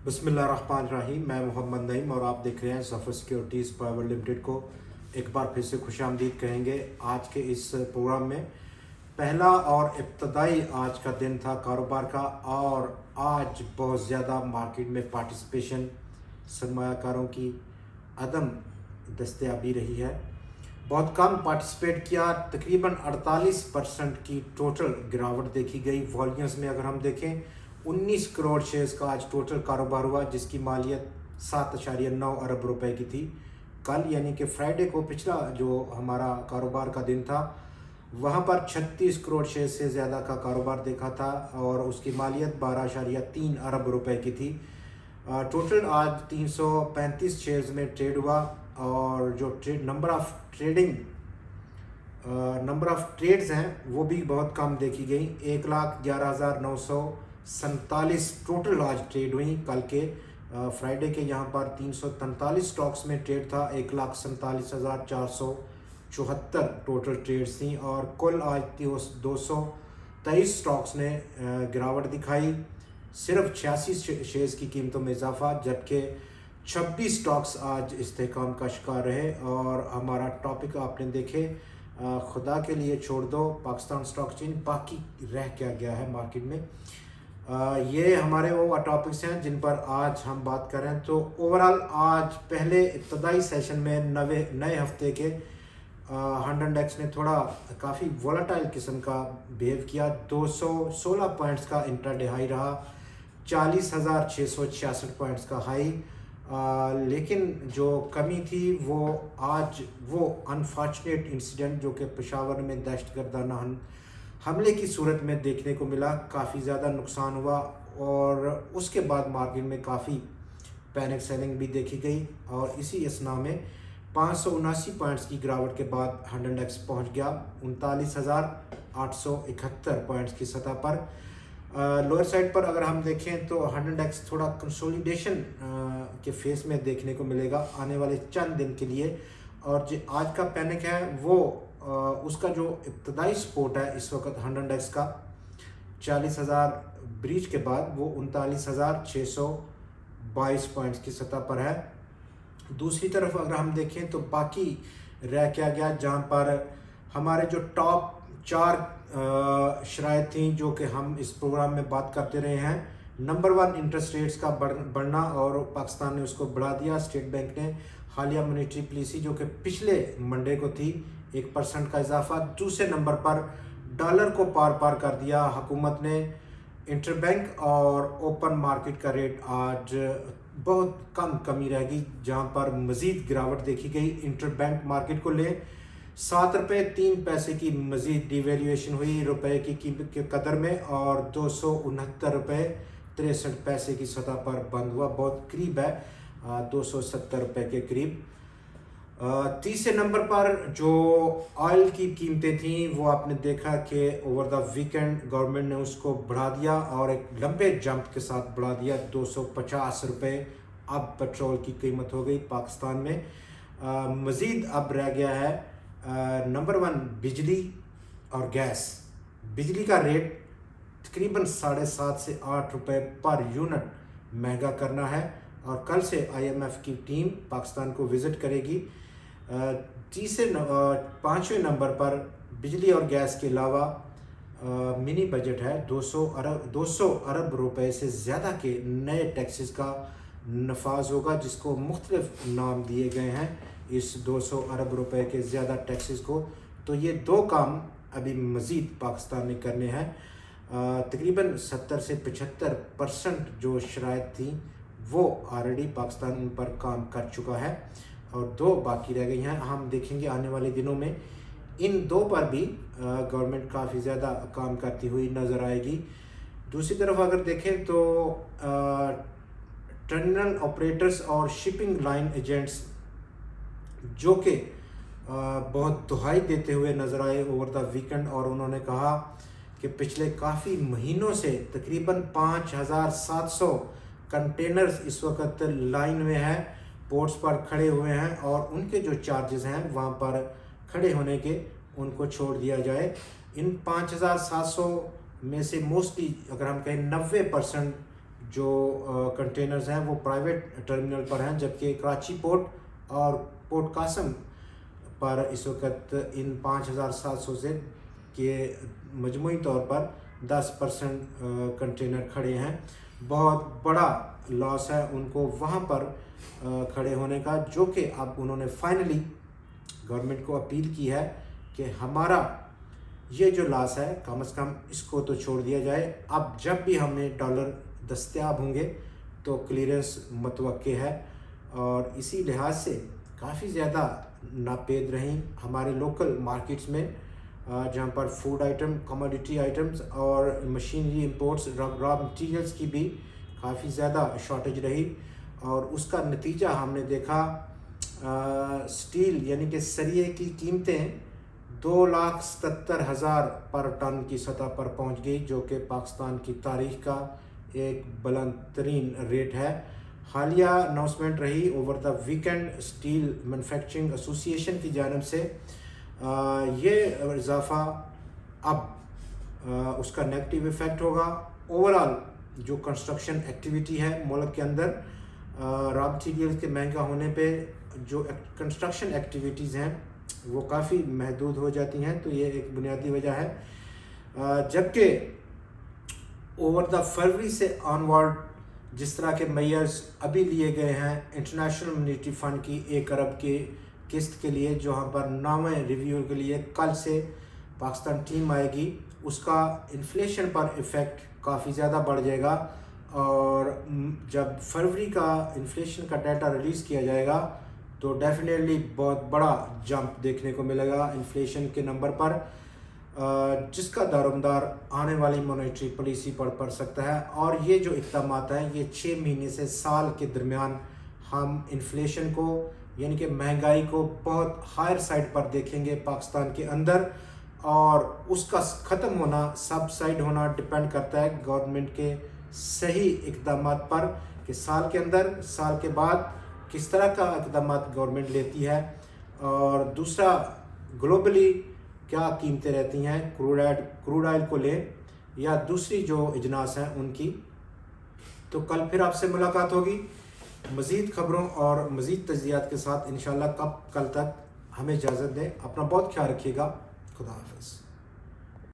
बिस्मिल्लाहिर्रहमानिर्रहीम। मैं मोहम्मद नईम और आप देख रहे हैं ज़फ़र सिक्योरिटीज़ प्राइवेट लिमिटेड को। एक बार फिर से खुशामदीद कहेंगे। आज के इस प्रोग्राम में पहला और इब्तदाई आज का दिन था कारोबार का, और आज बहुत ज़्यादा मार्केट में पार्टिसिपेशन सरमायाकारों की अदम दस्तयाबी रही है। बहुत कम पार्टिसिपेट किया, तकरीबन 48% की टोटल गिरावट देखी गई। वॉल्यूम्स में अगर हम देखें 19 करोड़ शेयर्स का आज टोटल कारोबार हुआ, जिसकी मालियत 7.9 अरब रुपए की थी। कल यानी कि फ्राइडे को पिछला जो हमारा कारोबार का दिन था, वहाँ पर 36 करोड़ शेयर से ज़्यादा का कारोबार देखा था और उसकी मालियत 12.3 अरब रुपए की थी। टोटल आज 335 शेयर्स में ट्रेड हुआ, और जो नंबर ऑफ ट्रेड्स हैं वो भी बहुत कम देखी गई। 1,11,947 टोटल आज ट्रेड हुई। कल के फ्राइडे के यहाँ पर 343 स्टॉक्स में ट्रेड था। 1,47,474 टोटल ट्रेड्स थी, और कुल आज 223 स्टॉक्स ने गिरावट दिखाई। सिर्फ 86 शेयर्स की कीमतों में इजाफा, जबकि 26 स्टॉक्स आज इस्तेहकाम का शिकार रहे। और हमारा टॉपिक आपने देखे, खुदा के लिए छोड़ दो पाकिस्तान स्टॉक एक्सचेंज, बाकी रह क्या गया है मार्केट में। ये हमारे वो टॉपिक्स हैं जिन पर आज हम बात कर रहे हैं। तो ओवरऑल आज पहले इब्तदाई सेशन में नए हफ्ते के हंड्रेड इंडेक्स ने थोड़ा काफ़ी वोलेटाइल किस्म का बिहेव किया। 216 पॉइंट्स का इंट्राडे हाई रहा, 40,666 पॉइंट्स का हाई। लेकिन जो कमी थी वो आज वो अनफॉर्चुनेट इंसिडेंट जो कि पेशावर में दहशतगर्दाना हमले की सूरत में देखने को मिला। काफ़ी ज़्यादा नुकसान हुआ, और उसके बाद मार्केट में काफ़ी पैनिक सेलिंग भी देखी गई। और इसी असना में 579 पॉइंट्स की गिरावट के बाद हंड्रेड इंडेक्स पहुँच गया 39,871 पॉइंट्स की सतह पर। लोअर साइड पर अगर हम देखें तो हंड्रेड इंडेक्स थोड़ा कंसोलिडेशन के फेस में देखने को मिलेगा आने वाले चंद दिन के लिए। और जो आज का पैनिक है वो उसका जो इब्तदाई सपोर्ट है इस वक्त हंड्रेड इंडेक्स का 40,000 ब्रीच के बाद वो 39,622 पॉइंट्स की सतह पर है। दूसरी तरफ अगर हम देखें तो बाकी रह क्या गया, जहाँ पर हमारे जो टॉप 4 शराइत थी जो कि हम इस प्रोग्राम में बात करते रहे हैं। नंबर 1 इंटरेस्ट रेट्स का बढ़ना, और पाकिस्तान ने उसको बढ़ा दिया। स्टेट बैंक ने हालिया मॉनेटरी पॉलिसी जो कि पिछले मंडे को थी 1% का इजाफा। दूसरे नंबर पर डॉलर को पार कर दिया हुकूमत ने। इंटरबैंक और ओपन मार्केट का रेट आज बहुत कम कमी रहेगी, जहां पर मज़ीद गिरावट देखी गई। इंटरबैंक मार्केट को ले 7 रुपये 3 पैसे की मज़ीद डिवेल्यूएशन हुई रुपए की कीमत के कदर में, और 269 रुपये 63 पैसे की सतह पर बंद हुआ। बहुत करीब है 270 रुपये के करीब। तीसरे नंबर पर जो ऑयल की कीमतें थीं वो आपने देखा कि ओवर द वीकेंड गवर्नमेंट ने उसको बढ़ा दिया, और एक लंबे जंप के साथ बढ़ा दिया। 250 रुपये अब पेट्रोल की कीमत हो गई पाकिस्तान में। मज़ीद अब रह गया है नंबर 1 बिजली और गैस। बिजली का रेट तकरीबन 7.5 से 8 रुपये पर यूनिट महंगा करना है, और कल से IMF की टीम पाकिस्तान को विज़िट करेगी। पाँचवें नंबर पर बिजली और गैस के अलावा मिनी बजट है। 200 अरब रुपए से ज़्यादा के नए टैक्सेस का नफाज होगा, जिसको मुख्तलिफ नाम दिए गए हैं इस 200 अरब रुपए के ज़्यादा टैक्सेस को। तो ये 2 काम अभी मज़ीद पाकिस्तान ने करने हैं। तकरीबन 70 से 75% जो शराइत थी वो ऑलरेडी पाकिस्तान उन पर काम कर चुका है, और 2 बाकी रह गई हैं। हम देखेंगे आने वाले दिनों में इन 2 पर भी गवर्नमेंट काफ़ी ज़्यादा काम करती हुई नज़र आएगी। दूसरी तरफ अगर देखें तो टर्मिनल ऑपरेटर्स और शिपिंग लाइन एजेंट्स जो कि बहुत दुहाई देते हुए नज़र आए ओवर द वीकेंड, और उन्होंने कहा कि पिछले काफ़ी महीनों से तकरीबन 5,700 कंटेनर्स इस वक्त लाइन में है, पोर्ट्स पर खड़े हुए हैं, और उनके जो चार्जेस हैं वहाँ पर खड़े होने के उनको छोड़ दिया जाए। इन 5,700 में से मोस्टली अगर हम कहें 90% जो कंटेनर्स हैं वो प्राइवेट टर्मिनल पर हैं, जबकि कराची पोर्ट और पोर्ट कासम पर इस वक्त इन 5,700 से के मजमूई तौर पर 10% कंटेनर खड़े हैं। बहुत बड़ा लॉस है उनको वहाँ पर खड़े होने का, जो कि अब उन्होंने फाइनली गवर्नमेंट को अपील की है कि हमारा ये जो लॉस है कम से कम इसको तो छोड़ दिया जाए। अब जब भी हमें डॉलर दस्तयाब होंगे तो क्लियरेंस मुतवक्के है, और इसी लिहाज से काफ़ी ज़्यादा नापेद रहीं हमारे लोकल मार्केट्स में, जहाँ पर फूड आइटम, कमोडिटी आइटम्स और मशीनरी इंपोर्ट्स, रॉ मटीरियल्स की भी काफ़ी ज़्यादा शॉर्टेज रही। और उसका नतीजा हमने देखा, स्टील यानी कि सरिये की कीमतें 2,77,000 पर टन की सतह पर पहुंच गई, जो कि पाकिस्तान की तारीख का एक बुलंद तरीन रेट है। हालिया अनाउंसमेंट रही over the weekend steel manufacturing association की जानिब से, ये इजाफ़ा अब उसका नेगेटिव इफ़ेक्ट होगा। ओवरऑल जो कंस्ट्रक्शन एक्टिविटी है मुल्क के अंदर, रॉ मटीरियल के महंगा होने पे जो कंस्ट्रक्शन एक्टिविटीज़ हैं वो काफ़ी महदूद हो जाती हैं, तो ये एक बुनियादी वजह है। जबकि ओवर द फरवरी से ऑनवर्ड जिस तरह के मेयर्स अभी लिए गए हैं इंटरनेशनल मॉनेटरी फ़ंड की 1 अरब की किस्त के लिए, जहाँ पर 9वें रिव्यू के लिए कल से पाकिस्तान टीम आएगी, उसका इन्फ्लेशन पर इफ़ेक्ट काफ़ी ज़्यादा बढ़ जाएगा। और जब फरवरी का इन्फ्लेशन का डाटा रिलीज़ किया जाएगा तो डेफिनेटली बहुत बड़ा जंप देखने को मिलेगा इन्फ्लेशन के नंबर पर, जिसका दारोमदार आने वाली मॉनेटरी पॉलिसी पर पड़ सकता है। और ये जो इक़दामात हैं ये 6 महीने से साल के दरमियान हम इन्फ्लेशन को यानी कि महंगाई को बहुत हायर साइड पर देखेंगे पाकिस्तान के अंदर, और उसका ख़त्म होना, सबसाइड होना डिपेंड करता है गवर्नमेंट के सही इक़दामात पर कि साल के अंदर, साल के बाद किस तरह का इक़दामात गवर्नमेंट लेती है। और दूसरा, ग्लोबली क्या कीमतें रहती हैं क्रूड ऑयल को लें या दूसरी जो इजनास हैं उनकी। तो कल फिर आपसे मुलाकात होगी मज़ीद ख़बरों और मज़ीद तज्ज़ियात के साथ इंशाल्लाह। कल तक हमें इजाज़त दें, अपना बहुत ख्याल रखिएगा। खुदा हाफ़िज़।